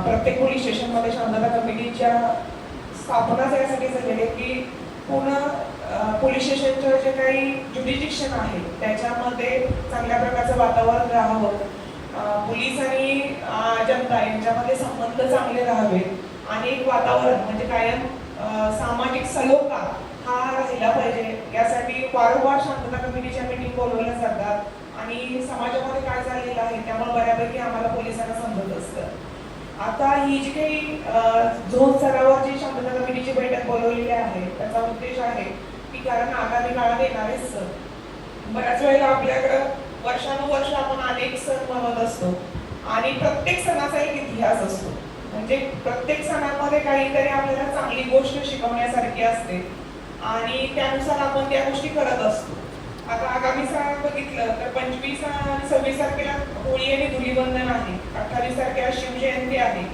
प्रत्येक पोलीस स्टेशनमध्ये शांतता कमिटीच्या स्थापनाच यासाठी झालेली आहे की पूर्ण पोलीस स्टेशनचं जे काही ज्युडिडिक्शन आहे त्याच्यामध्ये चांगल्या प्रकारचं वातावरण राहावं, पोलीस आणि जनता यांच्यामध्ये संबंध चांगले राहावेत आणि एक वातावरण म्हणजे कायम सामाजिक सलोखा हा राहिला पाहिजे. यासाठी वारंवार शांतता कमिटीच्या मीटिंग बोलवल्या जातात आणि समाजामध्ये काय झालेलं आहे त्यामुळे बऱ्यापैकी आम्हाला पोलिसांना समजत असतं. आता ही जी काही झोन स्तरावर जी शांतता कमिटीची बैठक बोलवलेली आहे त्याचा उद्देश आहे की कारण आगामी काळात येणारे सण बऱ्याच वेळेला आपल्याकडं वर्षानुवर्ष आपण अनेक सण मनवत असतो आणि प्रत्येक सणाचा एक इतिहास असतो. म्हणजे प्रत्येक सणामध्ये काहीतरी आपल्याला चांगली गोष्ट शिकवण्यासारखी असते आणि त्यानुसार आपण त्या गोष्टी करत असतो. आता आगामी सण बघितलं तर 25 आणि 26 तारखेला होळी आणि धुलीवंदन आहे, 28 तारखेला शिवजयंती आहे